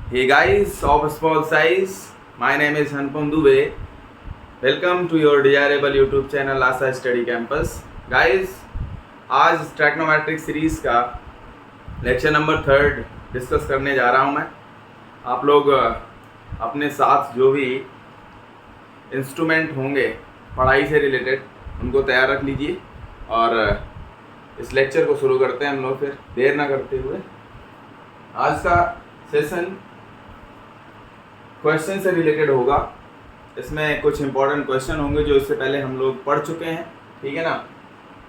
Hey guys of small size, my name is Hanpam Dubey. Welcome to your desirable YouTube channel Asha study campus. Guys, आज ट्रैक्नोमेट्रिक series का lecture number 3 discuss करने जा रहा हूँ मैं. आप लोग अपने साथ जो भी इंस्ट्रूमेंट होंगे पढ़ाई से रिलेटेड उनको तैयार रख लीजिए और इस लेक्चर को शुरू करते हैं हम लोग फिर देर ना करते हुए. आज का सेशन क्वेश्चन से रिलेटेड होगा. इसमें कुछ इंपॉर्टेंट क्वेश्चन होंगे जो इससे पहले हम लोग पढ़ चुके हैं. ठीक है ना.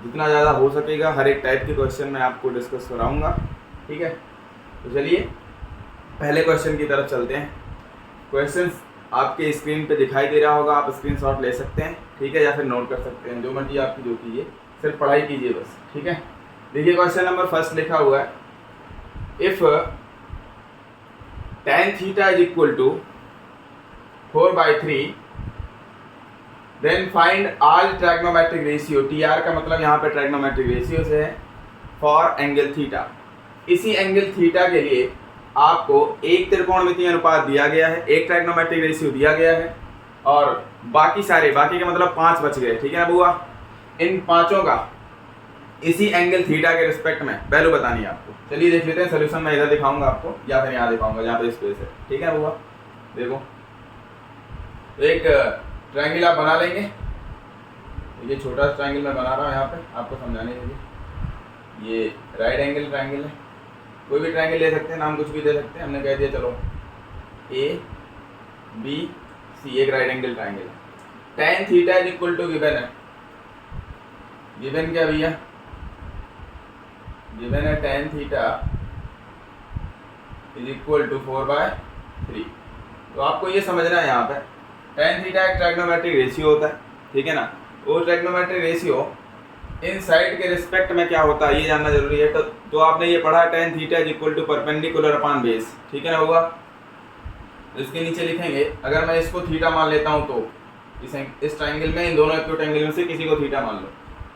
जितना ज़्यादा हो सकेगा हर एक टाइप के क्वेश्चन मैं आपको डिस्कस कराऊंगा. ठीक है. तो चलिए पहले क्वेश्चन की तरफ चलते हैं. क्वेश्चन आपके स्क्रीन पे दिखाई दे रहा होगा, आप स्क्रीनशॉट ले सकते हैं. ठीक है, या फिर नोट कर सकते हैं, जो मर्जी आपकी जो कीजिए, सिर्फ पढ़ाई कीजिए बस. ठीक है. देखिए क्वेश्चन नंबर फर्स्ट लिखा हुआ है, if tan theta is equal to 4/3 then find all trigonometric ratio. TR का मतलब यहाँ पे ट्रैग्नोमेट्रिक रेशियो से है. फॉर एंगल थीटा, इसी एंगल थीटा के लिए आपको एक त्रिकोणमितीय अनुपात दिया गया है, एक ट्रैग्नोमेट्रिक रेशियो दिया गया है और बाकी का मतलब 5 बच गए. ठीक है ना बुआ. इन पांचों का इसी एंगल थीटा के रिस्पेक्ट में वैल्यू बतानी है आपको. चलिए देख लेते हैं सोल्यूशन. मैं इधर दिखाऊंगा आपको या फिर यहाँ दिखाऊंगा जहाँ पे स्पेस है. ठीक है बुआ. देखो तो एक ट्रायंगल आप बना लेंगे. ये छोटा ट्रायंगल मैं बना रहा हूँ यहाँ पे आपको समझाने के लिए. ये राइट एंगल ट्रायंगल है. कोई भी ट्रायंगल ले सकते हैं, नाम कुछ भी दे सकते हैं. हमने कह दिया चलो ABC, एक राइट एंगल ट्रायंगल है. tan theta is equal to given है. गिवन क्या भैया? गिवन है tan theta is equal to 4/3. तो आपको ये समझना है यहाँ पे tan थीटा एक ट्रैग्नोमेट्रिक रेशियो होता है. ठीक है ना. वो ट्रैग्नोमेट्रिक रेशियो इन साइड के रिस्पेक्ट में क्या होता है ये जानना जरूरी है. तो आपने ये पढ़ा tan theta is equal to perpendicular upon base. ठीक है ना होगा. तो इसके नीचे लिखेंगे, अगर मैं इसको थीटा मान लेता हूँ तो इस ट्रायंगल में इन दोनों एक्यूट एंगल में से किसी को थीटा मान लो,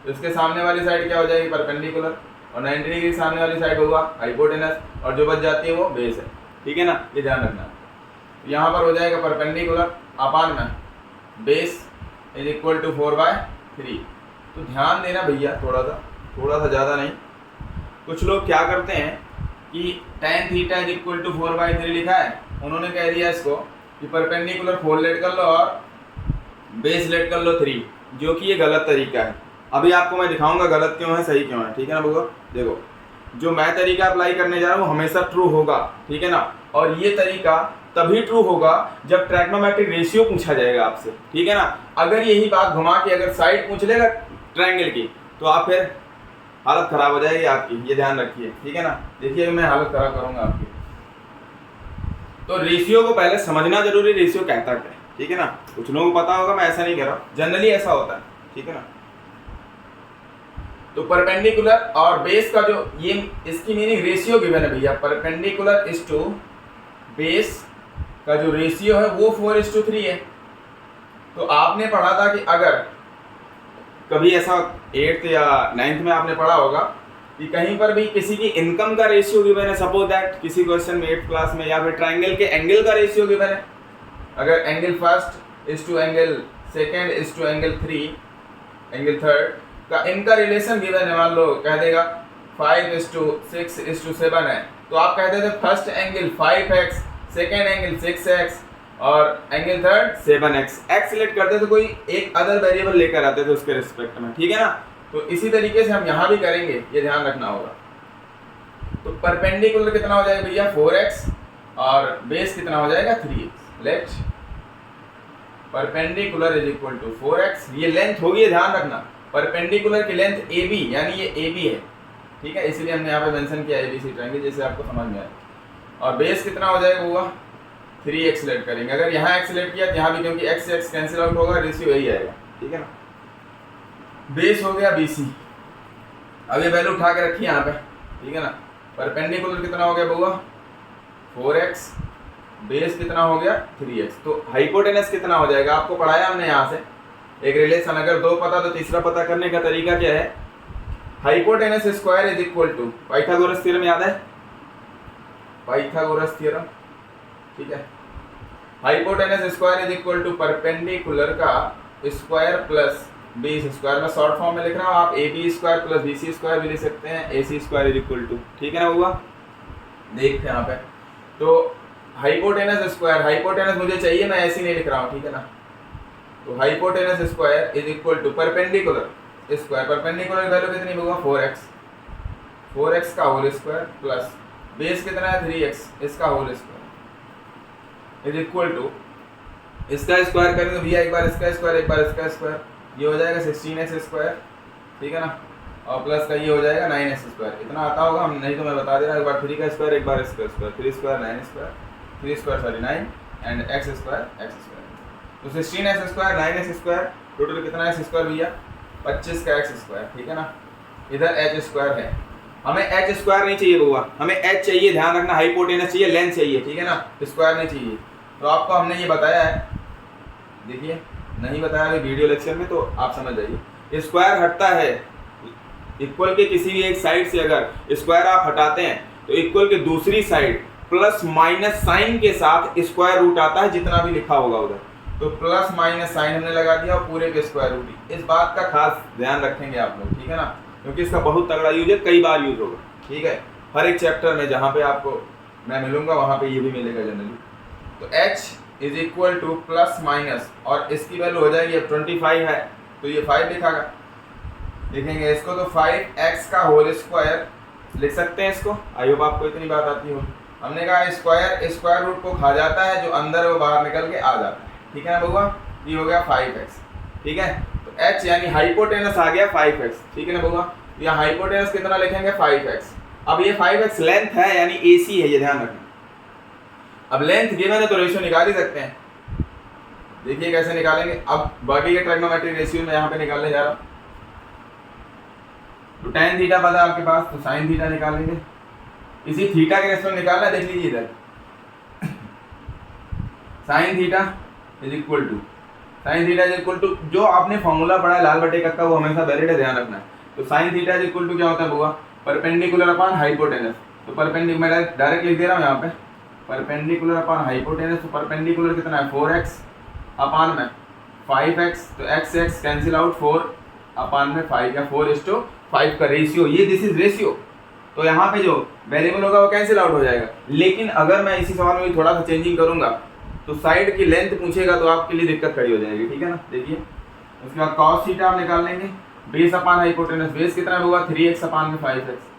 तो इसके सामने वाली साइड क्या हो जाएगी? परपेंडिकुलर. और 90 डिग्री सामने वाली साइड होगा हाइपोटेनस, और जो बच जाती है वो बेस है. ठीक है ना. ये ध्यान रखना. यहाँ पर हो जाएगा परपेंडिकुलर अपान में बेस इज इक्वल टू 4/3. तो ध्यान देना भैया, थोड़ा सा ज़्यादा नहीं. कुछ लोग क्या करते हैं कि tan theta is equal to 4/3 लिखा है, उन्होंने कह दिया इसको कि परपेंडिकुलर 4 लेट कर लो और बेस लेट कर लो 3, जो कि ये गलत तरीका है. अभी आपको मैं दिखाऊंगा गलत क्यों है, सही क्यों है. ठीक है ना बुआ. देखो जो मैं तरीका अप्लाई करने जा रहा हूँ हमेशा ट्रू होगा. ठीक है ना. और ये तरीका तभी ट्रू होगा जब ट्रैग्नोमेट्रिक रेशियो पूछा जाएगा आपसे. ठीक है ना. अगर यही बात घुमा के अगर साइड पूछ लेगा ट्रायंगल की तो आप फिर हालत खराब हो जाएगी आपकी. ये ध्यान रखिए. ठीक है ना. देखिए मैं हालत खराब करूंगा आपकी. तो रेशियो को पहले समझना जरूरी, रेशियो कहता क्या है. ठीक है ना. कुछ लोगों को पता होगा, मैं ऐसा नहीं कह रहा हूँ, जनरली ऐसा होता है. ठीक है ना. तो परपेंडिकुलर और बेस का जो ये इसकी मीनिंग रेशियो गिवन है भैया. परपेंडिकुलर इज टू बेस का जो रेशियो है वो 4:3 है. तो आपने पढ़ा था कि अगर कभी ऐसा 8th या 9th में आपने पढ़ा होगा कि कहीं पर भी किसी की इनकम का रेशियो गिवन है, सपोज दैट किसी क्वेश्चन में 8th क्लास में, या फिर ट्रायंगल के एंगल का रेशियो गिवन है. अगर angle first is to angle second is to angle third का इनका रिलेशन गिवन है, मान लो कह देगा 5:6:7 है, तो आप कहते थे first angle 5x, second angle 6x और angle third 7x. x late करते तो कोई एक अदर वेरिएबल लेकर आते थे उसके रिस्पेक्ट में. ठीक है ना. तो इसी तरीके से हम यहाँ भी करेंगे, ये ध्यान रखना होगा. तो परपेंडिकुलर कितना हो जाएगा भैया? 4x और बेस कितना हो जाएगा? 3x. Let perpendicular is equal to 4x. ये लेंथ होगी, ध्यान रखना. परपेंडिकुलर की लेंथ AB, यानी ये AB है. ठीक है. इसलिए हमने यहाँ पे मेंशन किया ABC ट्रायंगल, जैसे आपको समझ में आए. और बेस कितना हो जाएगा हुआ? 3x लेट करेंगे. अगर यहाँ x लेट किया तो यहाँ भी, क्योंकि x से x कैंसिल आउट होगा, रेशियो यही आएगा. ठीक है ना. बेस हो गया BC. अब ये वैल्यू उठा के रखिए यहाँ पे. ठीक है ना. परपेंडिकुलर कितना हो गया बुआ? 4x. बेस कितना हो गया? 3x. तो हाइपोटेनस कितना हो जाएगा? आपको पढ़ाया हमने यहाँ से एक रिलेशन. अगर 2 पता तो तीसरा पता करने का तरीका क्या है? Hypotenuse square is equal to, Pythagoras theorem याद है? पाइथागोरस थ्योरम ठीक है। Hypotenuse square is equal to perpendicular का स्क्वायर प्लस बेस स्क्वायर। मैं शॉर्ट फॉर्म में लिख रहा हूँ, आप A B square plus B C square भी लिख सकते हैं, A C square is equal to, ठीक है ना हुआ। देखते हैं यहाँ पे, तो हाइपोटेनस स्क्वायर, हाइपोटेनस मुझे चाहिए, मैं ऐसे नहीं लिख रहा हूँ, ठीक है ना। तो hypotenuse square is equal to perpendicular square, perpendicular value कितनी होगा 4x, 4x का होल स्क्वायर प्लस बेस कितना है 3x, इसका whole square is equal to, इसका स्क्वायर करेंगे भैया एक बार इसका स्क्वायर एक बार इसका स्क्वायर, ये हो जाएगा 16x स्क्वायर, ठीक है ना, और प्लस का ये हो जाएगा 9x स्क्वायर। इतना आता होगा, हम नहीं तो मैं बता दे रहा हूँ, एक बार 3 का स्क्वायर एक बार इसका square, 3 square 9 square, 3 square sorry 9 and x square x square. तो 16x square 9x square total कितना है स्क्वायर भैया 25 का x स्क्वायर, ठीक है ना। इधर h स्क्वायर है, हमें h स्क्वायर नहीं चाहिए बउआ, हमें h चाहिए, ध्यान रखना, हाइपोटेनस चाहिए, लेंथ चाहिए, ठीक है ना, स्क्वायर नहीं चाहिए। तो आपको हमने ये बताया है, देखिए नहीं बताया अभी वीडियो लेक्चर में, तो आप समझ जाइए। स्क्वायर हटता है इक्वल के किसी भी एक साइड से, अगर स्क्वायर आप हटाते हैं तो इक्वल के दूसरी साइड प्लस माइनस साइन के साथ स्क्वायर रूट आता है, जितना भी लिखा होगा उधर। तो प्लस माइनस साइन हमने लगा दिया और पूरे पे स्क्वायर रूट। इस बात का खास ध्यान रखेंगे आप लोग, ठीक है ना, क्योंकि इसका बहुत तगड़ा यूज है, कई बार यूज होगा, ठीक है। हर एक चैप्टर में जहाँ पे आपको मैं मिलूंगा वहाँ पे ये भी मिलेगा जनरली। तो h is equal two plus minus, और इसकी वैल्यू हो जाएगी, अब 25 है तो ये 5 लिखागा, लिखेंगे इसको, तो 5x का होल स्क्वायर लिख सकते हैं इसको। आई होप आपको इतनी बात आती हो। हमने कहा स्क्वायर स्क्वायर रूट को खा जाता है, जो अंदर है वो बाहर निकल के आ जाता है, ठीक है ना बउआ। ये हो गया 5x, ठीक है। तो h यानी हाइपोटेनस आ गया 5x, ठीक है ना बउआ। यहाँ हाइपोटेनस कितना लिखेंगे 5x। अब ये 5x लेंथ है यानी AC है, ये ध्यान रखना। अब लेंथ गिवन है तो रेशियो निकाल ही सकते हैं, देखिए कैसे निकालेंगे। अब बाकी के ट्रिग्नोमेट्रिक रेशियो में यहाँ पे निकालने जा रहा हूँ। तो tan थीटा पता है आपके पास, तो sin थीटा निकालेंगे। इसी थीटा के रेस्पेक्ट निकालना है, देख लीजिए इधर sin theta is equal to, sin theta is equal to, जो आपने फॉर्मूला पढ़ा है लाल बटे का वो हमेशा वैलिड है, ध्यान रखना है। तो sin theta is equal to क्या होता है बुआ, परपेंडिकुलर अपॉन हाइपोटेनस। तो परपेंडिकुलर मैं डायरेक्ट लिख दे रहा हूँ यहाँ पे, परपेंडिकुलर अपॉन हाइपोटेनस। तो परपेंडिकुलर कितना है 4x अपॉन में 5x, तो x x cancel out, 4 upon में 5 या 4:5 का रेशियो, ये दिस इज रेशियो। तो यहाँ पे जो वेरिएबल होगा वो कैंसिल आउट हो जाएगा। लेकिन अगर मैं इसी सवाल में थोड़ा सा चेंजिंग करूंगा तो साइड की लेंथ पूछेगा तो आपके लिए दिक्कत खड़ी हो जाएगी, ठीक है ना। देखिए उसके बाद cos थीटा आप निकाल लेंगे, बेस अपॉन हाइपोटेनस, बेस कितना होगा 3x अपॉन में 5x,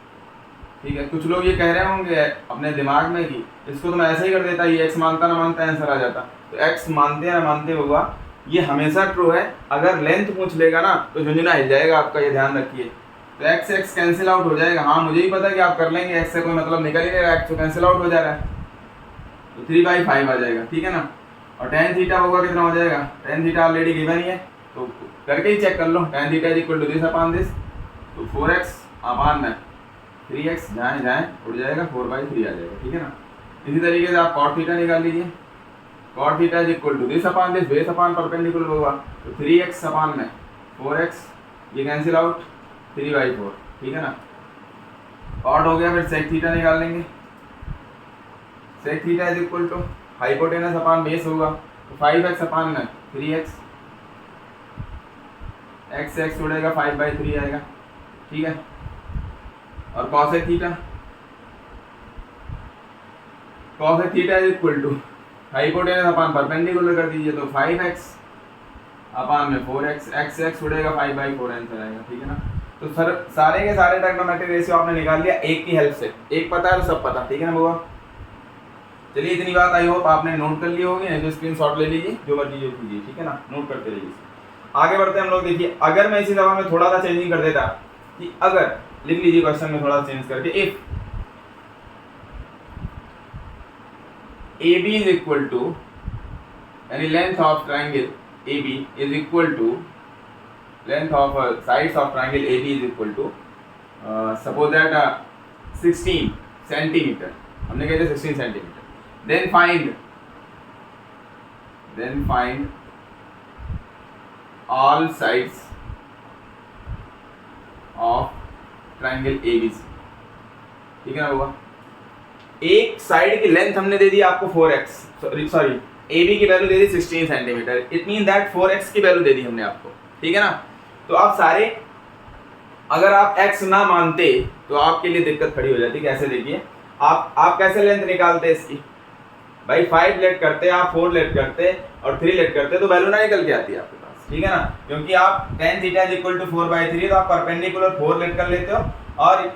ठीक है। कुछ लोग ये कह रहे होंगे अपने दिमाग में कि इसको तो मैं ऐसे ही कर देता, ये x मानता ना मानता आंसर आ जाता। तो x मानते या ना मानते होगा, ये हमेशा ट्रू है। अगर लेंथ पूछ लेगा ना तो झुंझुना हिल जाएगा आपका, ये ध्यान रखिए। तो x x कैंसिल आउट हो जाएगा, हाँ मुझे ही पता है कि आप कर लेंगे, x से कोई मतलब निकल ही नहीं रहा, x तो कैंसिल आउट हो जा रहा है, तो 3/5 आ जाएगा, ठीक है ना। और tan थीटा होगा कितना हो जाएगा, tan थीटा ऑलरेडी गिवन ही है तो करके ही चेक कर लो। tan theta is equal to this upon this, तो 4x अपॉन में 3x, जाए उड़ जाएगा, 4/3 आ जाएगा, ठीक है ना। इसी तरीके से आप cot थीटा निकाल लीजिए, cot theta is equal to this upon this, base upon perpendicular होगा, तो 3x अपॉन में 4x, ये कैंसिल आउट 3/4, ठीक है ना। cot हो गया, फिर sec थीटा निकाल लेंगे, sec theta is equal to hypotenuse upon base होगा, तो 5x अपॉन में 3x, x उड़ेगा 5/3 आएगा, ठीक है। और cosec theta, cosec theta is equal to hypotenuse upon perpendicular कर दीजिए, तो 5x अपॉन में 4x, x उड़ेगा 5/4 आंसर आएगा, ठीक है ना। तो सर सारे के सारे ट्रिग्नोमेट्रिक रेशियो आपने निकाल लिया एक की हेल्प से, एक पता है तो सब पता, ठीक है ना बुआ। चलिए इतनी बात आई होप आपने नोट कर ली होगी, नहीं तो स्क्रीनशॉट ले लीजिए, जो मर्जी जो कीजिए, ठीक है ना, नोट करते रहिए। आगे बढ़ते हैं हम लोग। देखिए अगर मैं इसी सवाल में थोड़ा सा चेंजिंग कर देता कि अगर, लिख लीजिए क्वेश्चन में थोड़ा सा चेंज करके, if AB is equal to, यानी length of triangle AB is equal to length of sides of triangle AB is equal to suppose that 16 centimetre, हमने कहते 16 centimetre, then find all sides of triangle ABC, ठीक है ना होगा। एक side की length हमने दे दी आपको 4x, सॉरी AB की value they the 16 centimetre, it mean that 4x की वैल्यू दे दी हमने आपको, ठीक है ना। तो आप सारे, अगर आप x ना मानते तो आपके लिए दिक्कत खड़ी हो जाती। कैसे देखिए, आप कैसे लेंथ निकालते इसकी, भाई 5 लेट करते, आप 4 लेट करते और 3 लेट करते तो वैल्यू ना निकल के आती है आपके पास, ठीक है ना। क्योंकि आप tan theta is equal to 4/3 तो आप परपेंडिकुलर 4 लेट कर लेते हो और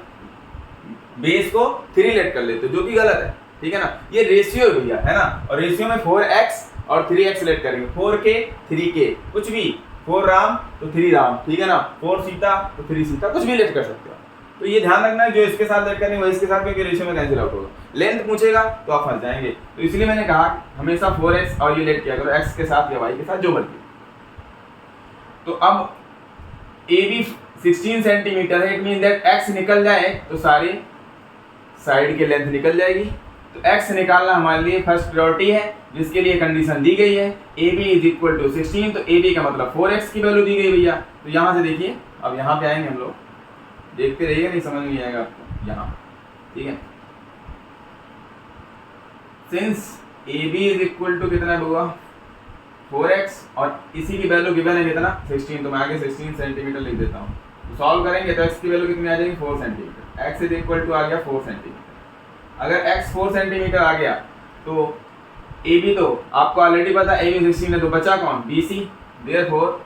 बेस को 3 लेट कर लेते हो, जो कि गलत है, ठीक है ना। ये रेशियो है भैया, है ना, और रेशियो में 4x और 3x लेट करेंगे, 4k 3k, कुछ भी, 4 राम तो 3 राम, ठीक है ना, 4 सीता तो 3 सीता, कुछ भी लेट कर सकते हो। तो ये ध्यान रखना है, जो इसके साथ लेट करेंगे वो इसके साथ, क्योंकि रेशियो में कैंसिल आउट होगा। लेंथ पूछेगा तो आप फंस जाएंगे, तो इसलिए मैंने कहा हमेशा 4x और ये लेट किया करो, x के साथ या y के साथ, जो मर्जी। तो अब AB 16 सेंटीमीटर है, इट मीन दैट x निकल जाए तो सारी साइड की लेंथ निकल जाएगी। तो x निकालना हमारे लिए फर्स्ट प्रायोरिटी है, जिसके लिए कंडीशन दी गई है AB इज इक्वल टू 16, तो AB का मतलब 4x की वैल्यू दी गई भैया। तो यहाँ से देखिए, अब यहाँ पे आएंगे हम लोग, देखते रहिएगा, नहीं समझ नहीं आएगा आपको यहाँ, ठीक है। Since AB is equal to कितना होगा 4x और इसी की वैल्यू गिवन है कितना 16, तो मैं आगे 16 सेंटीमीटर लिख देता हूँ। तो सॉल्व करेंगे तो x की वैल्यू कितनी आ जाएगी 4 centimetre, x is equal to आ गया 4 सेंटीमीटर। अगर x 4 सेंटीमीटर आ गया तो AB तो आपको ऑलरेडी पता है, AB 16 है, तो बचा कौन BC, therefore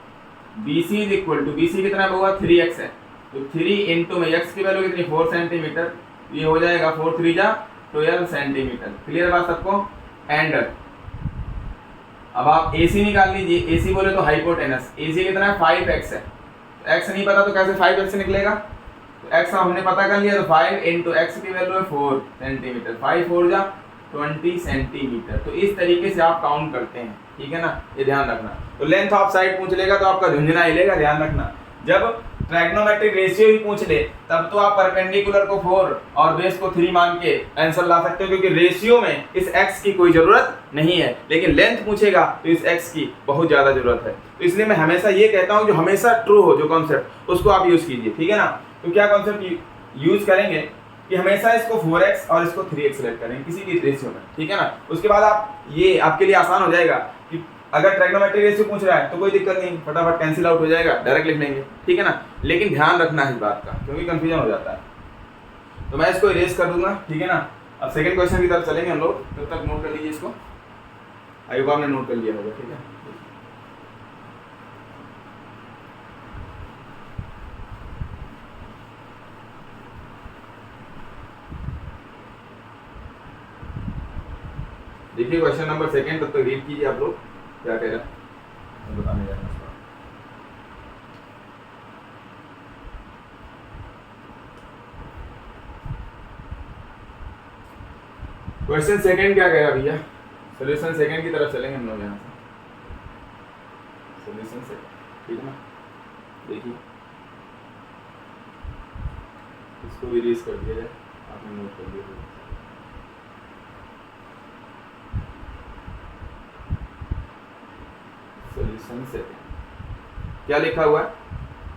BC is equal to, BC कितना होगा 3x है, तो 3 इंटू में x की वैल्यू कितनी 4 सेंटीमीटर, ये हो जाएगा 4 3 जा 12 सेंटीमीटर। क्लियर बात सबको। एंड अब आप AC निकाल लीजिए, AC बोले तो हाइपोटेनस, AC कितना है 5x है, तो x नहीं पता तो कैसे 5x निकलेगा, तो x हमने पता कर लिया, तो 5 इंटू x की वैल्यू है 4 सेंटीमीटर, 5 4 जा 20 सेंटीमीटर। तो इस तरीके से आप काउंट करते हैं, ठीक है ना, ये ध्यान रखना। तो लेंथ ऑफ साइड पूछ लेगा तो आपका झुंझुना हिलेगा, ध्यान रखना। जब ट्रायगोनोमेट्रिक रेशियो भी पूछ ले तब तो आप परपेंडिकुलर को 4 और बेस को 3 मान के आंसर ला सकते हो, क्योंकि रेशियो में इस x की कोई जरूरत नहीं है, लेकिन लेंथ पूछेगा तो इस x की बहुत ज्यादा जरूरत है। तो इसलिए मैं हमेशा ये कहता हूँ, जो हमेशा ट्रू हो जो कॉन्सेप्ट, उसको आप यूज कीजिए, ठीक है ना। तो क्या कॉन्सेप्ट यूज करेंगे कि हमेशा इसको 4x और इसको 3x सेलेक्ट करेंगे किसी भी रेशियो में, ठीक है ना। उसके बाद आप, ये आपके लिए आसान हो जाएगा कि अगर ट्रायगोनोमेट्रिक रेशियो पूछ रहा है तो कोई दिक्कत नहीं, फटाफट कैंसिल आउट हो जाएगा, डायरेक्ट लिख लेंगे, ठीक है ना। लेकिन ध्यान रखना है इस बात का, क्योंकि कंफ्यूजन हो जाता है। तो मैं इसको इरेज कर दूंगा, ठीक है ना। अब सेकंड क्वेश्चन की तरफ चलेंगे हम लोग, तब तक नोट कर लीजिए इसको, आई होप आपने नोट कर लिया होगा, ठीक है। देखिए क्वेश्चन नंबर सेकंड, तब तक रीड कीजिए आप लोग क्या कह रहा है, बताने जा रहा हूं। क्वेश्चन सेकंड क्या कह रहा भैया, सॉल्यूशन सेकंड की तरफ चलेंगे हम लोग यहाँ से, सॉल्यूशन सेकंड, ठीक है ना। देखिए इसको भी रीज कर दिया जाए, आपने नोट कर दिया। सॉल्यूशन सेकंड क्या लिखा हुआ है,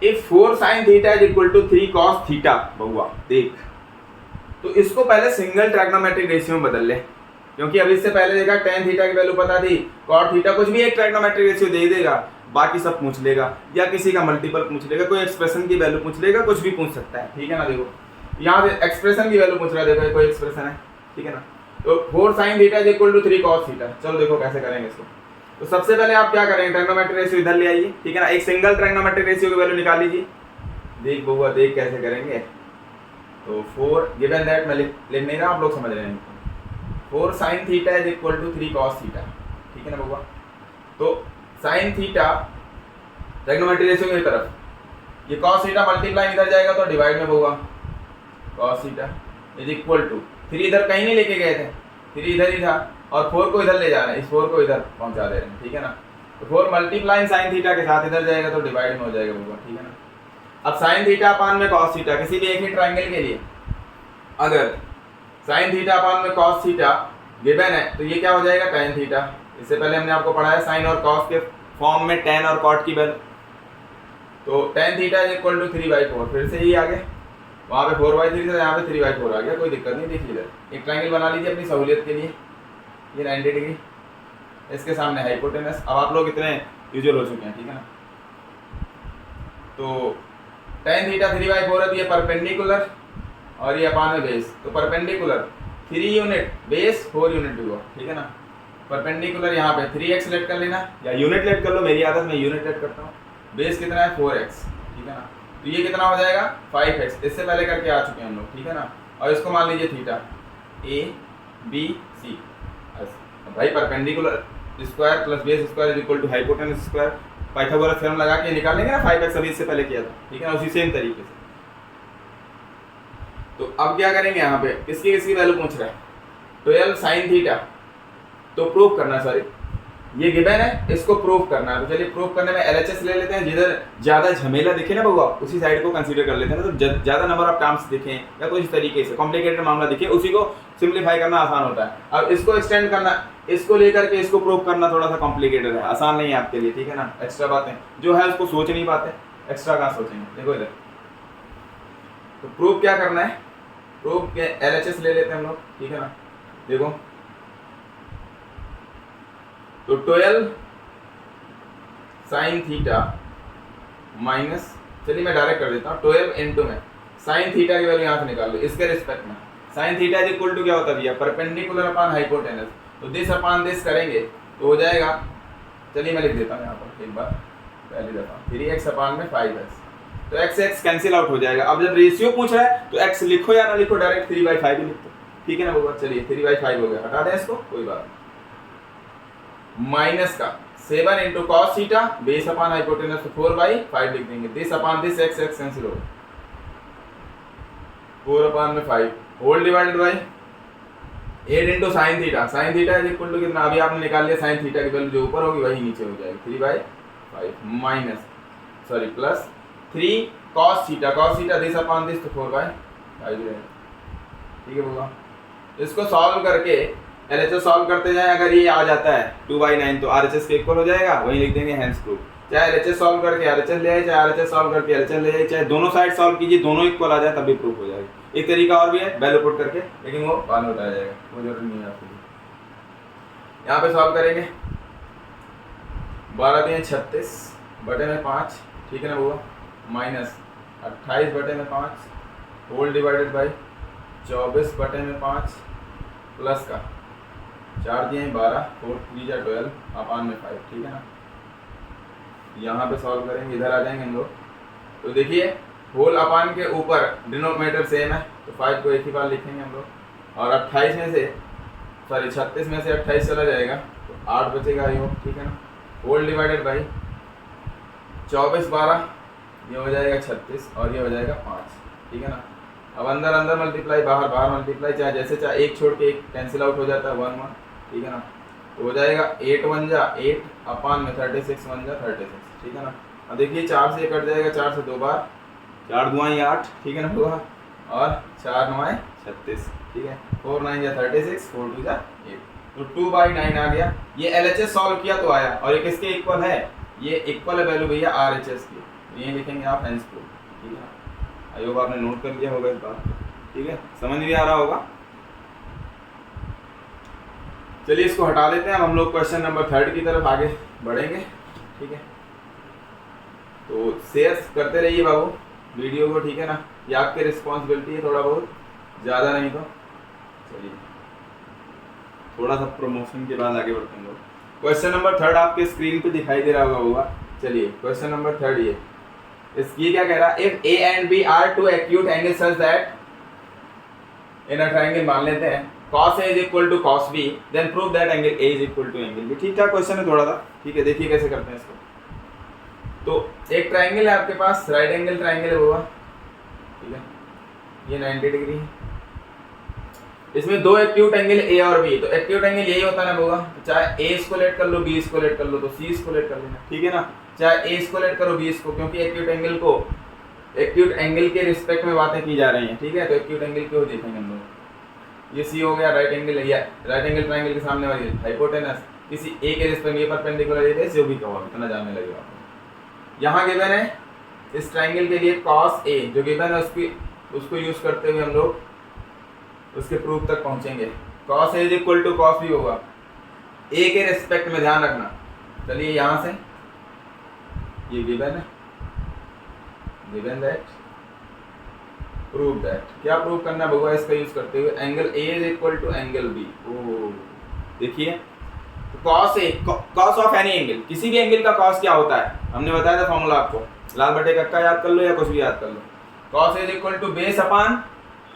if 4 sin theta is equal to 3 cos theta, बहुआ देख, तो इसको पहले सिंगल ट्रायगोनोमेट्रिक रेशियो में बदल ले, क्योंकि अब इससे पहले देखा tan थीटा की वैल्यू पता थी, cot थीटा कुछ भी एक ट्रायगोनोमेट्रिक रेशियो दे देगा, बाकी सब पूछ लेगा, या किसी का मल्टीपल पूछ लेगा, कोई एक्सप्रेशन की वैल्यू पूछ लेगा, कुछ भी पूछ सकता है, ठीक है ना। देखो यहाँ से एक्सप्रेशन की वैल्यू पूछ रहा है, देखो कोई एक्सप्रेशन है, ठीक है ना। तो 4 sin theta is equal to 3 cos theta, चलो देखो कैसे करेंगे इसको। तो सबसे पहले आप क्या करेंगे, ट्रायगोनोमेट्रिक रेशियो इधर ले आइए, ठीक है ना, एक सिंगल ट्रायगोनोमेट्रिक रेशियो की वैल्यू निकाल लीजिए। देख बउआ देख कैसे करेंगे, तो 4 गिवन दैट, मैं लिख नहीं रहा, आप लोग समझ रहे हैं। 4 sin theta is equal to 3 cos theta, ठीक है ना बउआ। तो sin थीटा ट्रायगोनोमेट्रिक रेशियो की तरफ, ये cos थीटा मल्टीप्लाई इधर जाएगा तो डिवाइड में बउआ cos theta is equal to 3 इधर कहीं नहीं लेके गए थे, 3 इधर ही था और 4 को इधर ले जा रहे हैं, इस 4 को इधर पहुंचा दे रहे हैं, ठीक है ना। तो 4 मल्टीप्लाई sin थीटा के साथ इधर जाएगा तो डिवाइड में हो जाएगा बउआ, ठीक है ना। अब sin थीटा अपान में cos थीटा, किसी भी एक ही ट्रायंगल के लिए अगर sin थीटा अपान में cos थीटा गिवन है तो ये क्या हो जाएगा tan थीटा। इससे पहले हमने आपको पढ़ा है sin और cos के फॉर्म में tan और cot की वैल्यू, तो tan theta is equal to 3/4, फिर से ही आगे वहाँ पे 4/3 था, यहाँ पे 3/4 आ गया, कोई दिक्कत नहीं। देखिए इधर एक ट्राइंगल बना लीजिए अपनी सहूलियत के लिए, ये 90 डिग्री, इसके सामने हाइपोटेनस। अब आप लोग इतने यूजुअल हो चुके हैं, ठीक है ना। तो tan थीटा 3/4 है, तो ये परपेंडिकुलर और ये अपान में बेस, तो परपेंडिकुलर 3 यूनिट बेस 4 यूनिट हुआ, ठीक है ना। परपेंडिकुलर यहाँ पे 3x लेट कर लेना, या यूनिट लेट कर लो, मेरी आदत में यूनिट लेट करता हूँ। बेस कितना है 4x, ठीक है ना। तो ये कितना हो जाएगा 5x, इससे पहले करके आ चुके हैं हम लोग, ठीक है ना। और इसको मान लीजिए थीटा ABC, भाई perpendicular square plus base square is equal to hypotenuse square, Pythagoras theorem लगा के निकालेंगे ना 5x, अभी इससे पहले किया था, ठीक है ना, उसी सेम तरीके से। तो अब क्या करेंगे, यहाँ पे किसकी वैल्यू पूछ रहा है, 12 sin थीटा, तो प्रूव करना, सॉरी ये गिवन है, इसको प्रूव करना है। तो चलिए प्रूव करने में LHS ले लेते हैं, जिधर ज्यादा झमेला दिखे ना बउआ उसी साइड को कंसीडर कर लेते हैं ना। तो ज्यादा नंबर ऑफ टर्म्स दिखें या कुछ तरीके से कॉम्प्लिकेटेड मामला दिखे, उसी को सिंप्लीफाई करना आसान होता है। अब इसको एक्सटेंड करना, इसको लेकर के इसको प्रूव करना थोड़ा सा कॉम्प्लिकेटेड है, आसान नहीं है आपके लिए, ठीक है ना। एक्स्ट्रा बातें जो है उसको सोच नहीं पाते, एक्स्ट्रा कहाँ सोचेंगे। देखो इधर तो प्रूव क्या करना है, प्रूव के LHS ले लेते हैं हम लोग, ठीक है ना। देखो तो 12 sin थीटा माइनस, चलिए मैं डायरेक्ट कर देता हूँ, 12 इंटू में sin थीटा की वैल्यू यहाँ से निकाल लो इसके रिस्पेक्ट में। sin theta is equal to क्या होता है भैया, परपेंडिकुलर अपॉन हाइपोटेनस, तो दिस अपॉन दिस करेंगे तो हो जाएगा, चलिए मैं लिख देता हूँ यहाँ पर एक बार, पहले देता हूँ 3x अपॉन में 5x, तो x x कैंसिल आउट हो जाएगा। अब जब रेशियो पूछ रहा है तो x लिखो या ना लिखो, डायरेक्ट 3/5 ही लिखो, ठीक है ना बउआ। चलिए 3/5 हो गया, हटा दें इसको, कोई बात माइनस का 7 into cos theta base upon hypotenuse, तो 4/5 लिख देंगे, this upon this x x cancel हो, 4 अपॉन में 5 whole divided by 8 into sine theta, sine theta is equal to कितना, अभी आपने निकाल लिया, साइन थीटा की वैल्यू जो ऊपर होगी वही नीचे हो जाएगी, 3/5 minus sorry plus 3 cos theta, cos theta this upon this, तो 4/5, ठीक है बउआ। इसको सॉल्व करके LHS सॉल्व करते जाएं, अगर ये आ जाता है 2/9 तो RHS के इक्वल हो जाएगा, वही लिख देंगे हैंस प्रूफ। चाहे LHS सॉल्व करके RHS ले आए, चाहे RHS सॉल्व करके LHS ले आए, चाहे दोनों साइड सॉल्व कीजिए, दोनों इक्वल आ जाए तब भी प्रूफ हो जाएगा। एक तरीका और भी है वैल्यू पुट करके, लेकिन वो बाद में बताया जाएगा, वो जरूरी नहीं है आपके लिए। यहाँ पे सॉल्व करेंगे 12 दिए 36 बटे में 5, ठीक है ना बउआ, माइनस 28 बटे में 5 होल डिवाइडेड बाई 24 बटे में 5 प्लस का 4 दिए 12, 4 3 जा 12 अपान में 5, ठीक है ना। यहाँ पे सॉल्व करेंगे, इधर आ जाएंगे हम लोग, तो देखिए होल अपान के ऊपर डिनोमिनेटर सेम है, तो 5 को एक ही बार लिखेंगे हम लोग, और 28 में से सॉरी 36 में से 28 चला जाएगा तो 8 बचेगा ये, ठीक है ना। होल डिवाइडेड बाई 24 12, ये हो जाएगा 36 और ये हो जाएगा 5, ठीक है ना। अब अंदर अंदर मल्टीप्लाई, बाहर बाहर मल्टीप्लाई, चाहे जैसे चाहे एक छोड़ के एक कैंसिल आउट हो जाता है 1 1, ठीक है ना। तो हो जाएगा 8 1 जा 8 अपान में 36 1 जा 36, ठीक है ना। अब देखिए 4 से कट जाएगा, 4 से 2 बार, 4 2 8, ठीक है ना हुआ, और 4 9 36, ठीक है, 4 9 जा 36, 4 2 जा 8, तो 2/9 आ गया। ये LHS सॉल्व किया तो आया, और ये किसके इक्वल है, ये इक्वल है वैल्यू भैया RHS की, ये लिखेंगे आप हैंस प्रूफ, ठीक है ना। आई होप आपने नोट कर लिया होगा इस बात, ठीक है, समझ भी आ रहा होगा। चलिए इसको हटा देते हैं, हम लोग क्वेश्चन नंबर 3 की तरफ आगे बढ़ेंगे, ठीक है। तो शेयर करते रहिए बाबू वीडियो को, ठीक है ना, ये आपकी रिस्पॉन्सिबिलिटी है थोड़ा बहुत, ज़्यादा नहीं तो। चलिए थोड़ा सा प्रमोशन के बाद आगे बढ़ते हैं लोग। क्वेश्चन नंबर 3 आपके स्क्रीन पे दिखाई दे रहा होगा। चलिए क्वेश्चन नंबर 3 ये क्या कह रहा है, if A and B are two acute angles such that in a triangle, मान लेते हैं cos A is equal to cos B, then prove that angle A is equal to angle B। ठीक ठाक क्वेश्चन है थोड़ा सा, ठीक है, देखिए कैसे करते हैं इसको। तो एक ट्राइंगल है आपके पास, राइट एंगल ट्राइंगल है वो, ठीक है, ये 90 डिग्री है, इसमें दो एक्यूट एंगल A और B, तो एक्यूट एंगल यही होता है ना होगा, चाहे A इसको लेट कर लो, B इसको लेट कर लो, तो C इसको लेट कर लेना, ठीक है ना। चाहे A इसको लेट करो, B इसको, क्योंकि एक्यूट एंगल के रिस्पेक्ट में बातें की जा रही हैं, ठीक है। तो एक्यूट एंगल क्यों देखेंगे हम लोग, ये C हो गया राइट एंगल, या राइट एंगल ट्राइंगल के सामने वाली हाइपोटेनस, किसी A के रिस्पेक्ट में ये परपेंडिकुलर है, जो भी कहो, इतना जानने लगे आप। यहाँ गिवन है इस ट्राइंगल के लिए cos A जो गिवन है उसको यूज करते हुए हम लोग उसके प्रूफ तक पहुंचेंगे। Cos A is equal to cos B होगा, ए के रेस्पेक्ट में, ध्यान रखना। चलिए यहां से ये गिवन है, गिवन दैट, प्रूव दैट। क्या प्रूव करना होगा इसका यूज करते हुए? Angle A is equal to angle B. ओ देखिए cos A, cos of any angle, किसी भी एंगल का कॉस क्या होता है, हमने बताया था फॉर्मूला आपको, लाल बटे कक्का याद कर लो या कुछ भी याद कर लो। Cos is equal to base upon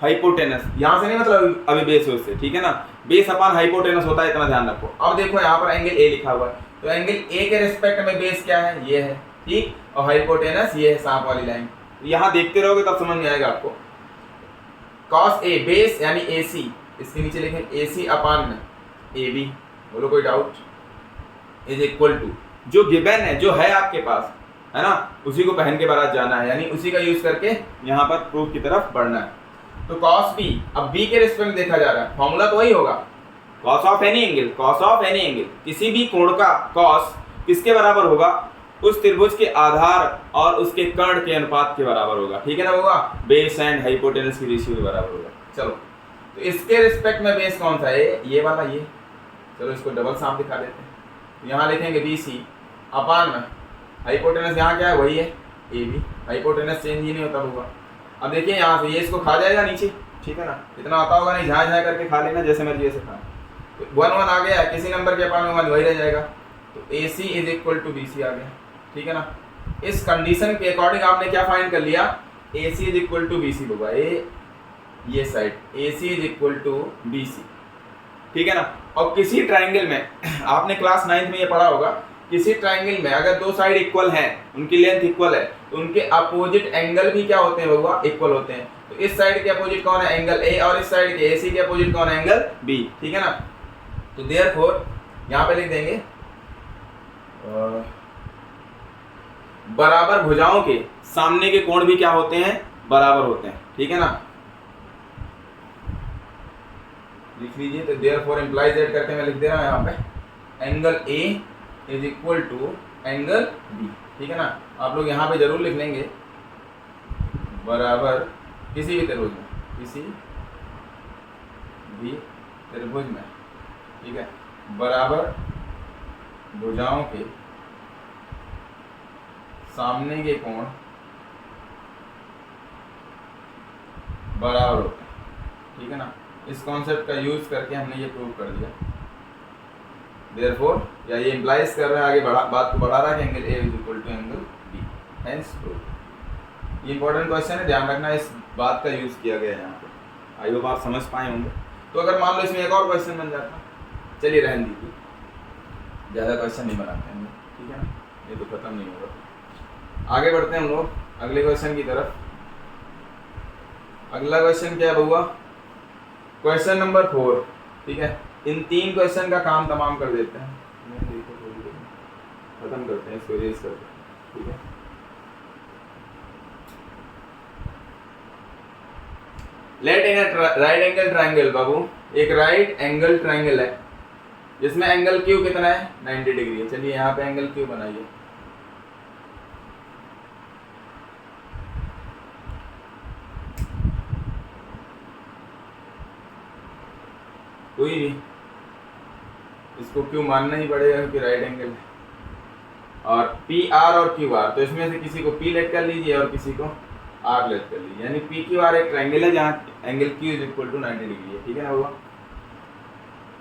hypotenuse, यहां से नहीं मतलब अभी बेस है उससे, ठीक है ना, बेस अपॉन हाइपोटेनस होता है, इतना ध्यान रखो। अब देखो यहाँ पर एंगल ए लिखा हुआ है, तो एंगल ए के रिस्पेक्ट में बेस क्या है, ये है, ठीक, और हाइपोटेनस ये है, सांप वाली लाइन। यहाँ देखते रहोगे तब समझ में आएगा आपको। कॉस ए बेस यानी ए सी, इसके नीचे लिखें ए सी अपॉन में ए बी, बोलो कोई डाउट, इज इक्वल टू जो गिवन है, जो है आपके पास, है ना, उसी को पहन के बारात जाना है, यानी उसी का यूज करके यहाँ पर प्रूफ की तरफ बढ़ना है। तो कॉस बी, अब बी के रिस्पेक्ट देखा जा रहा है, फॉर्मूला तो वही होगा, cos of any angle, cos of any angle, किसी भी कोण का कॉस किसके बराबर होगा, उस त्रिभुज के आधार और उसके कर्ण के अनुपात के बराबर होगा, ठीक है ना, होगा बेस एंड हाइपोटेनस की रेशियो के बराबर होगा। चलो तो इसके रिस्पेक्ट में बेस कौन सा है, ये वाला, ये, चलो इसको डबल सांप दिखा देते हैं। यहाँ लिखेंगे बी सी अपान में हाइपोटेनस, यहाँ क्या है, वही है ए बी, हाइपोटेनस चेंज ही नहीं होता होगा। अब देखिए यहाँ से ये इसको खा जाएगा नीचे, ठीक है ना, इतना आता होगा नहीं, जहाँ जहाँ करके खा लेना, जैसे मर्जी ऐसे खा। तो 1 1 आ गया, किसी नंबर के अपान में 1 वही रह जाएगा, तो A C is equal to B C आ गया, ठीक है ना। इस कंडीशन के अकॉर्डिंग आपने क्या फाइंड कर लिया, A C is equal to B C होगा, ये side A C is equal to B C, ठीक है ना। और किसी ट्राइंगल में, आपने क्लास 9th में ये पढ़ा होगा, किसी ट्राइंगल में अगर दो साइड इक्वल हैं, उनकी लेंथ इक्वल है, तो उनके अपोजिट एंगल भी क्या होते हैं बउआ, इक्वल होते हैं। तो इस साइड के अपोजिट कौन है, एंगल ए, और इस साइड के एसी के अपोजिट कौन है, एंगल बी, ठीक है ना। तो देयरफॉर यहाँ पे लिख देंगे बराबर भुजाओं के सामने के कोण भी क्या होते हैं, बराबर होते हैं, ठीक है ना, लिख लीजिए। तो देयरफॉर इंप्लाइज दैट करके मैं लिख दे रहा हूँ यहाँ पे, angle A is equal to angle B, ठीक है ना। आप लोग यहाँ पे जरूर लिख लेंगे बराबर किसी भी त्रिभुज में, किसी भी त्रिभुज में, ठीक है, बराबर भुजाओं के सामने के कोण बराबर होते हैं, ठीक है ना। इस कॉन्सेप्ट का यूज करके हमने ये प्रूव कर दिया। देयरफॉर, या ये इम्प्लाइज कर रहा है, आगे बात को बढ़ा रहा है कि angle A is equal to angle B, hence prove. ये इंपॉर्टेंट क्वेश्चन है, ध्यान रखना, इस बात का यूज किया गया है यहाँ पे। आई होप आप समझ पाए होंगे। तो अगर मान लो इसमें एक और क्वेश्चन बन जाता, चलिए रहने दीजिए, ज़्यादा क्वेश्चन नहीं बनाते हैं, ठीक है ना, ये तो खत्म नहीं होगा। आगे बढ़ते हैं हम लोग अगले क्वेश्चन की तरफ। अगला क्वेश्चन क्या है बउआ, क्वेश्चन नंबर 4, ठीक है। इन 3 क्वेश्चन का काम तमाम कर देते हैं, खत्म करते हैं, इसको रेज करते हैं, ठीक है। Let in right angle triangle, बाबू एक राइट एंगल ट्राइंगल है जिसमें एंगल क्यू कितना है, 90 डिग्री है। चलिए यहाँ पे एंगल क्यू बनाइए। कोई भी, इसको क्यों मानना ही पड़ेगा क्योंकि राइट एंगल है। और पी आर और क्यू आर, तो इसमें से किसी को पी लेट कर लीजिए और किसी को आर लेट कर लीजिए, यानी पी क्यू आर एक ट्राइंगल है जहाँ angle Q is equal to 90 degree है, ठीक है ना हुआ।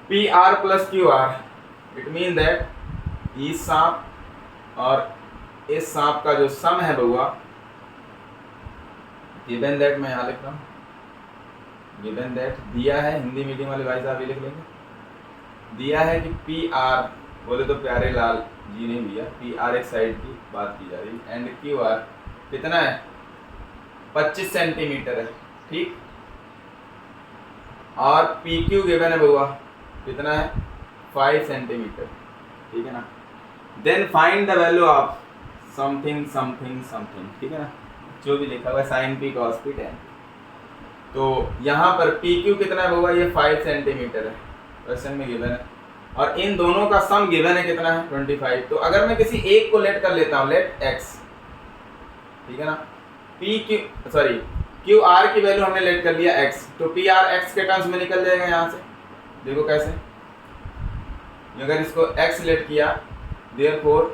P R plus Q R, it mean that इस सांप और इस सांप का जो सम है बउआ, गिवन दैट, मैं यहाँ लिख रहा हूँ, गिवन दैट दिया है, हिंदी मीडियम वाले भाई साहब ये लिख लेंगे, दिया है कि पी आर, बोले तो प्यारे लाल जी ने दिया, पी आर एक साइड की बात की जा रही, एंड क्यू आर कितना है, 25 सेंटीमीटर है, ठीक। और पी क्यू गिवन है बउआ कितना है, 5 सेंटीमीटर, ठीक है ना। Then find the value of something something something, ठीक है ना, जो भी लिखा हुआ है sine P cos P tan. तो यहाँ पर पी क्यू कितना है बउआ, ये 5 सेंटीमीटर है, क्वेश्चन में गिवन है, और इन दोनों का सम गिवन है कितना है, 25। तो अगर मैं किसी एक को लेट कर लेता हूँ, लेट एक्स, ठीक है ना, P Q sorry Q R की वैल्यू हमने लेट कर लिया x, तो पी आर एक्स के टर्म्स में निकल जाएगा यहाँ से। देखो कैसे, अगर इसको x लेट किया, therefore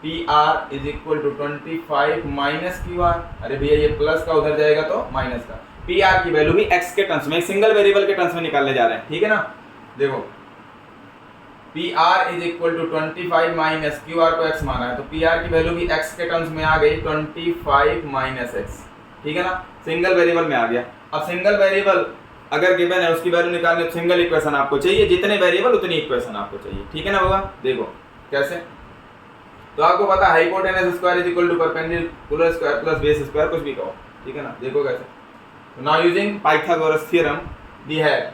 P R is equal to 25 minus Q R. अरे भैया ये प्लस का उधर जाएगा तो माइनस का। पी आर की वैल्यू भी x के टर्म्स में, सिंगल वेरिएबल के टर्म्स में निकालने जा रहे हैं, ठीक है ना। देखो P R is equal to 25 minus Q R को x माना है, तो पी आर की वैल्यू भी x के टर्म्स में आ गई 25 माइनस एक्स, ठीक है ना, सिंगल वेरिएबल में आ गया। अब सिंगल वेरिएबल अगर गिवन है उसकी वैल्यू निकालने तो सिंगल इक्वेशन आपको चाहिए, जितने वेरिएबल उतनी इक्वेशन आपको चाहिए, ठीक है ना बाबा। देखो कैसे, तो आपको पता है hypotenuse square is equal to perpendicular square plus base square, कुछ भी कहो, ठीक है ना। देखो कैसे, तो now using Pythagoras theorem we have,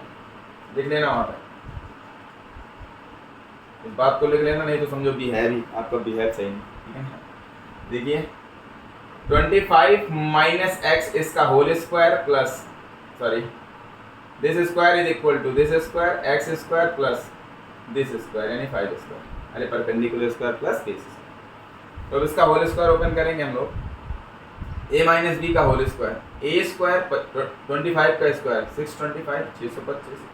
लिख लेना वहां पे, इस बात को लिख लेना, नहीं तो समझो वी हैव ही, आपका बिहेव सही नहीं, ठीक है ना। देखिए 25 माइनस एक्स इसका whole square plus, sorry this square is equal to this square x square plus this square यानी 5 स्क्वायर, अरे perpendicular square plus base square. तो अब इसका होल स्क्वायर ओपन करेंगे हम लोग, a माइनस बी का होल स्क्वायर, a स्क्वायर 25 का square 625 625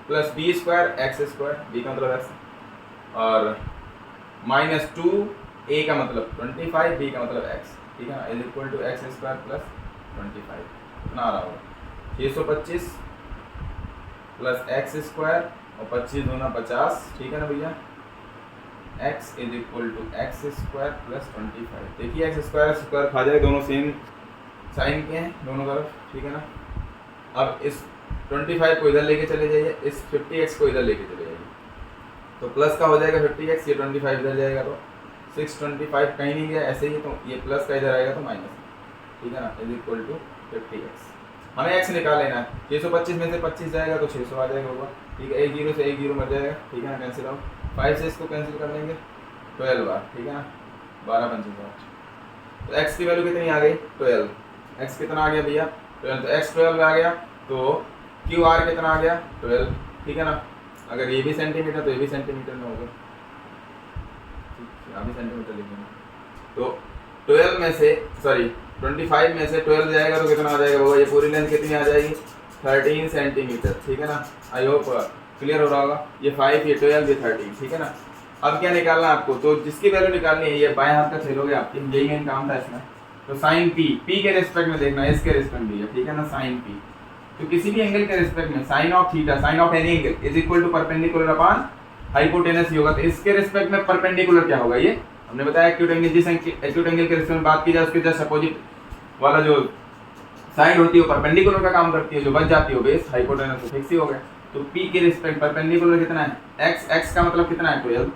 plus B square x square, B का मतलब एक्स, और माइनस 2 a का मतलब 25 b का मतलब x, ठीक है ना, is equal to x square plus 25, कितना आ रहा होगा 625 प्लस एक्स स्क्वायर और 25 दूना 50, ठीक है ना भैया, x is equal to x square plus 25। देखिए एक्स स्क्वायर स्क्वायर खा जाए, दोनों सेम साइन के हैं दोनों तरफ, ठीक है ना। अब इस 25 को इधर लेके चले जाइए, इस 50x को इधर लेके चले जाइए, तो प्लस का हो जाएगा 50x, ये 25 इधर जाएगा तो 625 कहीं नहीं गया, ऐसे ही, तो ये प्लस का इधर आएगा तो माइनस, ठीक है ना, इज इक्वल टू 50x। हमें x निकाल लेना है, 625 में से 25 जाएगा तो 600 आ जाएगा होगा, ठीक है, एक जीरो से एक जीरो मर जाएगा, ठीक है ना, कैंसिल आउट, 5 से इसको कैंसिल कर देंगे 12 बार, ठीक है ना, 12 पंचे 60, तो x की वैल्यू कितनी आ गई 12, x कितना आ गया भैया 12, तो x 12 आ गया, तो क्यू आर कितना आ गया 12, ठीक है ना। अगर ये भी सेंटीमीटर तो ये भी सेंटीमीटर में होगा, अभी सेंटीमीटर लिखेंगे, तो 12 में से सॉरी 25 में से 12 जाएगा तो कितना आ जाएगा बाबा, ये पूरी लेंथ कितनी आ जाएगी 13 सेंटीमीटर, ठीक है ना। आई होप क्लियर हो रहा होगा, ये 5 ये 12 ये 13, ठीक है ना। अब क्या निकालना है आपको, तो जिसकी वैल्यू निकालनी है ये बाएं हाथ का छेदोगे आपकी, यही मेन काम था इसमें। तो साइन पी, पी के रिस्पेक्ट में देखना है, इसके रिस्पेक्ट में है, ठीक है ना, साइन पी, तो किसी भी एंगल के रिस्पेक्ट में sine of theta, sine of any angle is equal to perpendicular upon hypotenuse ही होगा। तो इसके रिस्पेक्ट में परपेंडिकुलर क्या होगा, ये हमने बताया एक्यूट एंगल, जिस एक्यूट एंगल के रिस्पेक्ट में बात की जाए उसके जस्ट अपोजिट वाला जो साइड होती है वो परपेंडिकुलर का काम करती है, जो बच जाती है बेस हाइपोटेनस से फिक्स ही हो गया। तो p के रिस्पेक्ट परपेंडिकुलर कितना है x, x का मतलब कितना है 12,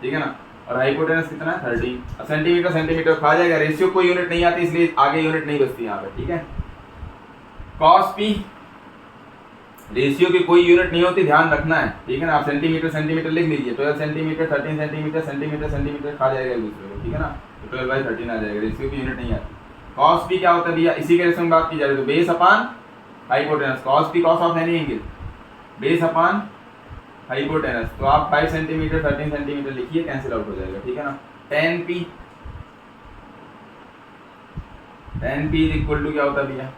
ठीक है ना, और हाइपोटेनस कितना है 13। सेंटीमीटर सेंटीमीटर खा जाएगा, रेशियो कोई यूनिट नहीं आती इसलिए आगे यूनिट नहीं बचती यहाँ पे, ठीक है। cos p रेशियो की कोई यूनिट नहीं होती, ध्यान रखना है, ठीक है ना। आप सेंटीमीटर सेंटीमीटर लिख लीजिए, 12 सेंटीमीटर 13 सेंटीमीटर सेंटीमीटर सेंटीमीटर खा जाएगा एक दूसरे को, ठीक है ना, तो 12/13 आ जाएगा, रेशियो की यूनिट नहीं आती। cos p क्या होता है भैया, इसी के रिस्पेक्ट में बात की जा रही है, तो base upon hypotenuse, cos p cos of any angle, base upon hypotenuse, तो आप 5 सेंटीमीटर 13 सेंटीमीटर लिखिए, कैंसिल आउट हो जाएगा, ठीक है ना। tan p is equal to क्या होता है भैया,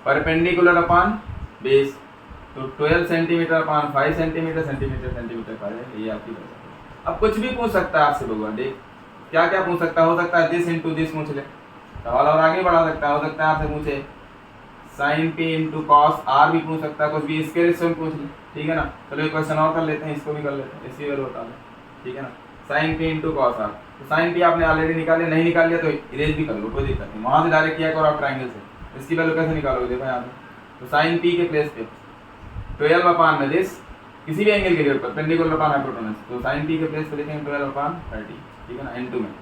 परपेंडिकुलर अपॉन बेस, तो 12 centimetre upon 5 centimetre centimetre centimetre का है, ये आपकी बात। अब कुछ भी पूछ सकता है आपसे भगवान, देख क्या क्या पूछ सकता है, हो सकता है दिस इनटू दिस पूछ ले, सवाल और आगे बढ़ा सकता है, हो सकता है आपसे पूछे sine p into cos r भी पूछ सकता है, कुछ भी इसके रिस्पेक्ट पूछ ले, ठीक है ना। चलो एक क्वेश्चन और कर लेते हैं, इसको भी कर लेते हैं, इसी वैल्यू बता दें, ठीक है ना। Sine p into cos r, तो साइन p आपने ऑलरेडी निकाल लिया, नहीं निकाल लिया तो इरेज भी कर लो, कोई दिक्कत नहीं, वहाँ से डायरेक्ट किया करो आप ट्राइंगल से, इसकी वैल्यू कैसे निकालोगे देखो यहाँ पे, तो साइन p के प्लेस पे 12 अपॉन में दिस, किसी भी एंगल के लिए परपेंडिकुलर अपॉन हाइपोटेनस, तो साइन p के प्लेस पे लिखेंगे 12 अपॉन 30, ठीक है ना, इनटू में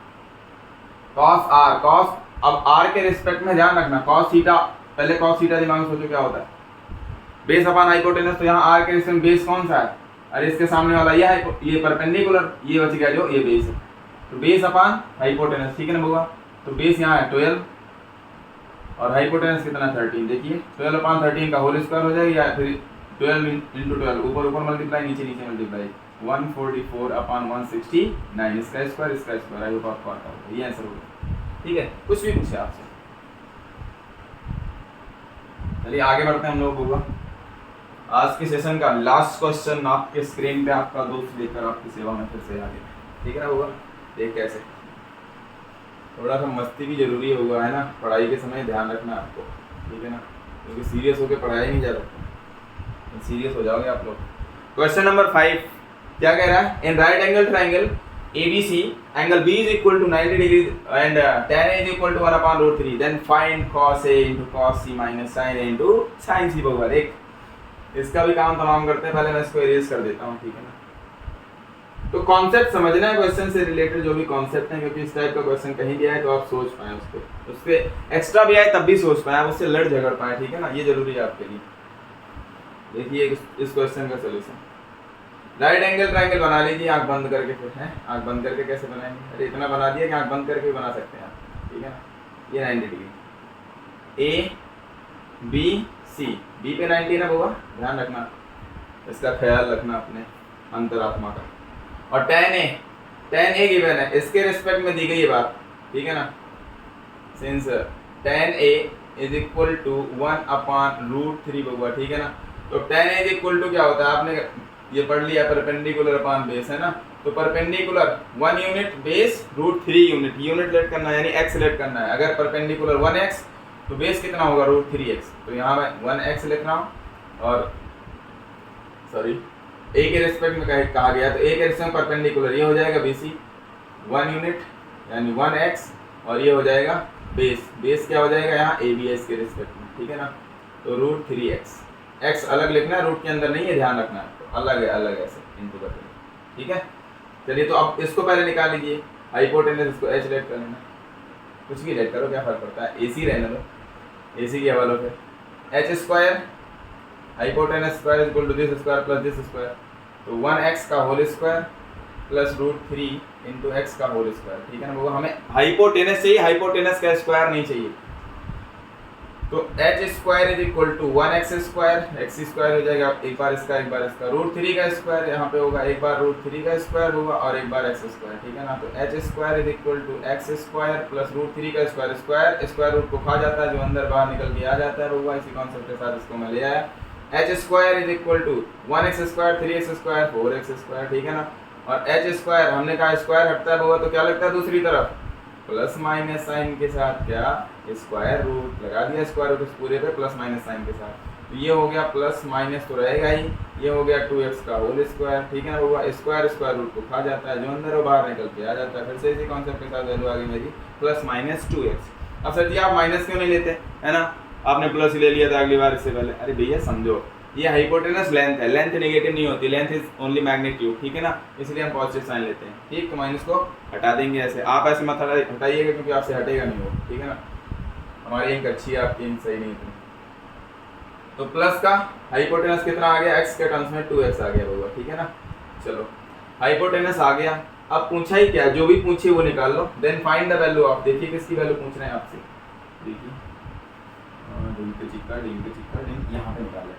cos r, cos, अब r के रिस्पेक्ट में ध्यान रखना, cos थीटा, पहले cos थीटा दिमाग में सोचो क्या होता है, बेस अपॉन हाइपोटेनस, तो यहाँ r के रिस्पेक्ट में बेस कौन सा है, अरे इसके सामने वाला ये परपेंडिकुलर, ये बच गया जो ये बेस है, तो बेस अपॉन हाइपोटेनस, ठीक है ना होगा, तो बेस यहाँ है 12 और हाइपोटेनस कितना 13, देखिए 12 अपॉन 13 का होल स्क्वायर हो जाएगा, या फिर 12 इंटू 12, ऊपर ऊपर मल्टीप्लाई नीचे नीचे मल्टीप्लाई, 144 अपॉन 169, इसका स्क्वायर, आई होप आपको आता होगा, ये आंसर होगा, ठीक है। कुछ भी पूछे आपसे, चलिए आगे बढ़ते हैं हम लोग होगा आज के सेशन का लास्ट क्वेश्चन आपके स्क्रीन पे आपका दोस्त लेकर आपकी सेवा में फिर से हाजिर, ठीक है ना होगा। देख कैसे थोड़ा सा मस्ती भी जरूरी होगा, है ना, पढ़ाई के समय ध्यान रखना आपको, ठीक है ना, क्योंकि सीरियस होकर पढ़ाई नहीं जा रहा, सीरियस हो जाओगे आप लोग। क्वेश्चन नंबर 5 क्या कह रहा है, इन right angle triangle ABC angle B is equal to 90 degrees and tan A is equal to 1/√3, then find cos A into cos C minus sin A into sin C होगा। देख इसका भी काम तमाम करते हैं, पहले मैं इसको इरेज कर देता हूँ, ठीक है ना। तो कॉन्सेप्ट समझना है क्वेश्चन से रिलेटेड जो भी कॉन्सेप्ट है, क्योंकि इस टाइप का क्वेश्चन कहीं भी आए तो आप सोच पाए उससे एक्स्ट्रा भी आए तब भी सोच पाए, आप उससे लड़ झगड़ पाए, ठीक है ना, ये जरूरी है आपके लिए। देखिए इस क्वेश्चन का सोल्यूशन, राइट एंगल ट्राइंगल बना लीजिए आंख बंद करके, फिर है आंख बंद करके कैसे बनाएंगे, अरे इतना बना दिया कि आंख बंद करके भी बना सकते हैं आप, ठीक है ना। ये 90 degree A B C, B पे 90 ना होगा, ध्यान रखना, इसका ख्याल रखना अपने अंतरात्मा का। और tan A गिवन है, इसके रिस्पेक्ट में दी गई ये बात, ठीक है ना, since tan A is equal to 1/√3 होगा, ठीक है ना। तो tan A is equal to क्या होता है, आपने ये पढ़ लिया परपेंडिकुलर अपॉन बेस, है ना। तो perpendicular 1 unit base √3 unit, unit let करना है यानी x लेट करना है। अगर परपेंडिकुलर 1x तो बेस कितना होगा √3x, तो यहाँ मैं 1x लिख रहा हूँ और सॉरी a के रेस्पेक्ट में कहा गया, तो a के रेस्पेक्ट में परपेंडिकुलर ये हो जाएगा BC 1 यूनिट यानी 1x और ये हो जाएगा बेस क्या हो जाएगा यहाँ ABS के रेस्पेक्ट में, ठीक है ना। तो √3x, x अलग लिखना है, रूट के अंदर नहीं है, ध्यान रखना है, अलग है ऐसे इनटू करके, ठीक है। चलिए तो अब इसको पहले निकाल लीजिए, हाइपोटेनस इसको h लेट कर लेना, कुछ भी लेट करो क्या फर्क पड़ता है, AC रहने दो, AC के हवालों पे h square hypotenuse square equal to this square plus this square, तो 1x का whole square plus √3 into x का होल स्क्वायर, ठीक है ना। वो हमें हाइपोटेनस चाहिए, हाइपोटेनस का स्क्वायर नहीं चाहिए। तो h square is equal to 1x square, x square हो जाएगा एक बार इसका √3 का स्क्वायर यहाँ पे होगा, एक बार √3 का स्क्वायर होगा और एक बार x स्क्वायर, ठीक है ना। तो h square is equal to x square plus √3 का स्क्वायर, स्क्वायर रूट को खा जाता है, जो अंदर बाहर निकल के आ जाता है होगा, इसी कॉन्सेप्ट के साथ इसको मैं ले आया। h square is equal to 1x square 3x square 4x square, ठीक है ना। और h स्क्वायर हमने कहा स्क्वायर हटता है होगा तो क्या लगता है दूसरी तरफ प्लस माइनस साइन के साथ, क्या स्क्वायर रूट लगा दिया, स्क्वायर रूट पूरे पे प्लस माइनस साइन के साथ, तो ये हो गया प्लस माइनस तो रहेगा ही, ये हो गया 2x का होल स्क्वायर, ठीक है ना। होगा स्क्वायर रूट को खा जाता है, जो अंदर वो बाहर निकल के आ जाता है। फिर से इसी कॉन्सेप्ट के साथ वैल्यू आ गई मेरी प्लस माइनस 2x। अब सर जी आप माइनस क्यों नहीं लेते, है ना, आपने प्लस ले लिया था अगली बार इससे पहले, अरे भैया समझो ये हाइपोटेनस लेंथ है, लेंथ नेगेटिव नहीं होती, लेंथ इज ओनली मैग्नीट्यूड, ठीक है ना, इसलिए हम पॉजिटिव साइन लेते हैं, ठीक। तो माइनस को हटा देंगे ऐसे, आप ऐसे मत हटाइएगा क्योंकि आपसे हटेगा नहीं वो, ठीक है ना, हमारी इंक अच्छी है आपकी इंक सही नहीं थी। तो प्लस का हाइपोटेनस कितना आ गया, x के टर्म्स में 2x आ गया होगा, ठीक है ना। चलो हाइपोटेनस आ गया, अब पूछा ही क्या, जो भी पूछिए वो निकाल लो, then find the value of, देखिए किसकी वैल्यू पूछ रहे हैं आपसे, देखिए यहाँ पे निकाल लेते हैं,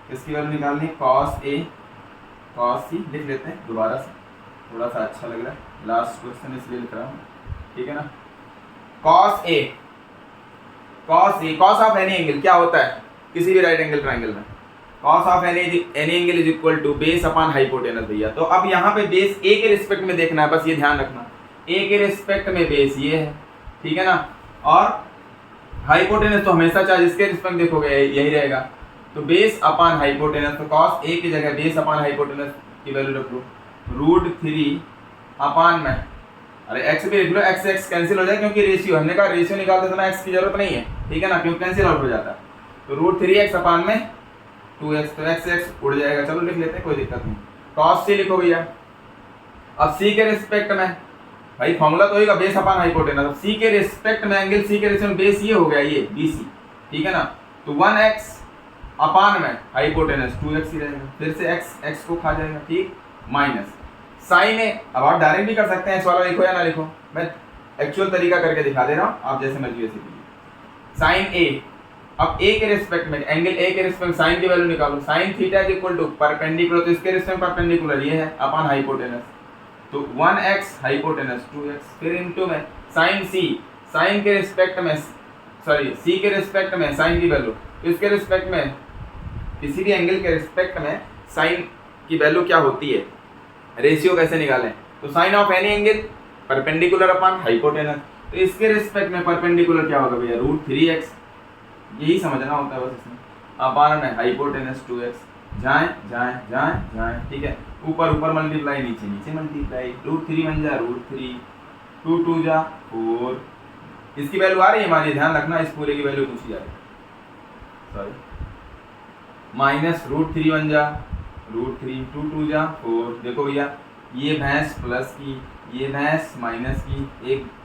किसकी वैल्यू निकालनी है, cos C लिख लेते हैं दोबारा से, थोड़ा सा अच्छा लग रहा है, लास्ट क्वेश्चन इसलिए लिख रहा हूँ, ठीक है ना। cos ऑफ एनी एंगल क्या होता है किसी भी राइट एंगल ट्राइंगल में, cos of any angle is equal to base upon hypotenuse भैया। तो अब यहाँ पे बेस a के रिस्पेक्ट में देखना है, बस ये ध्यान रखना, a के रिस्पेक्ट में बेस ये है, ठीक है ना, और हाइपोटेनस तो हमेशा चाहे जिसके रिस्पेक्ट देखोगे यही रहेगा, तो बेस अपॉन हाइपोटेनस, तो cos a की जगह बेस अपॉन हाइपोटेनस की वैल्यू रख लो √3 अपॉन में, अरे x भी लिख लो, x कैंसिल हो जाए क्योंकि रेशियो, हमने कहा रेशियो निकालते समय x की जरूरत नहीं है, ठीक है ना, क्योंकि कैंसिल आउट हो जाता है। तो √3x अपॉन में 2x, तो x उड़ जाएगा, चलो लिख लेते हैं कोई दिक्कत नहीं। cos c लिखो भैया, अब c के रिस्पेक्ट में भाई फॉर्मूला तो होगा बेस अपॉन हाइपोटेनस, अब c के रिस्पेक्ट में एंगल c के रिस्पेक्ट में बेस ये हो गया ये BC, ठीक है ना। तो 1x अपॉन में हाइपोटेनस 2x ही रहेगा, फिर से x को खा जाएगा, ठीक, माइनस साइन ए, अब आप डायरेक्ट भी कर सकते हैं, इस वाला लिखो या ना लिखो, मैं एक्चुअल तरीका करके दिखा दे रहा हूँ, आप जैसे मर्जी वैसे कीजिए। साइन ए, अब a के रिस्पेक्ट में एंगल a के रिस्पेक्ट में साइन की वैल्यू निकालो, sine theta is equal to perpendicular, तो इसके रिस्पेक्ट में परपेंडिकुलर ये है अपॉन हाइपोटेनस, तो 1x हाइपोटेनस 2x, फिर इनटू में साइन c, साइन के रिस्पेक्ट में सॉरी सी के रिस्पेक्ट में साइन की वैल्यू, तो इसके रिस्पेक्ट में किसी भी एंगल के रिस्पेक्ट में साइन की वैल्यू क्या होती है, रेशियो कैसे निकालें, तो sine of any angle perpendicular upon hypotenuse, तो इसके रिस्पेक्ट में परपेंडिकुलर क्या होगा भैया √3x, यही समझना होता है बस इसमें, अपॉन में हाइपोटेनस 2x, जाएं जाएं जाएं जाएं, ठीक है, ऊपर ऊपर मल्टीप्लाई, नीचे नीचे मल्टीप्लाई, √3 बन जा √3, 2 2 जा 4, इसकी वैल्यू आ रही है हमारी, ध्यान रखना इस पूरे की वैल्यू पूछी जा रही है, सॉरी माइनस √3 बन जा √3, 2 2 जा 4, देखो भैया ये भैंस प्लस की, ये भैंस माइनस की,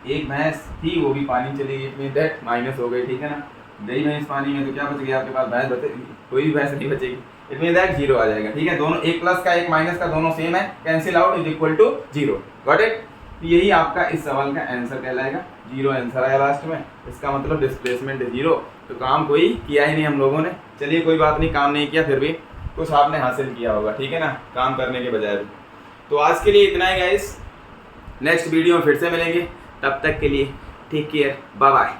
एक भैंस थी वो भी पानी चली गई, इतनी दैट माइनस हो गई, ठीक है ना, गई भैंस पानी में तो क्या बच गया आपके पास, भैंस बचेगी, कोई भी भैंस नहीं बचेगी, इट मीन दैट 0 आ जाएगा, ठीक है, दोनों एक प्लस का एक माइनस का दोनों सेम है, cancel out is equal to 0, got it. यही आपका इस सवाल का आंसर कहलाएगा, 0 आंसर आया लास्ट में, इसका मतलब डिस्प्लेसमेंट 0, तो काम कोई किया ही नहीं हम लोगों ने, चलिए कोई बात नहीं, काम नहीं किया फिर भी कुछ आपने हासिल किया होगा, ठीक है ना, काम करने के बजाय भी। तो आज के लिए इतना ही गाइस, नेक्स्ट वीडियो में फिर से मिलेंगे, तब तक के लिए टेक केयर, बाय बाय।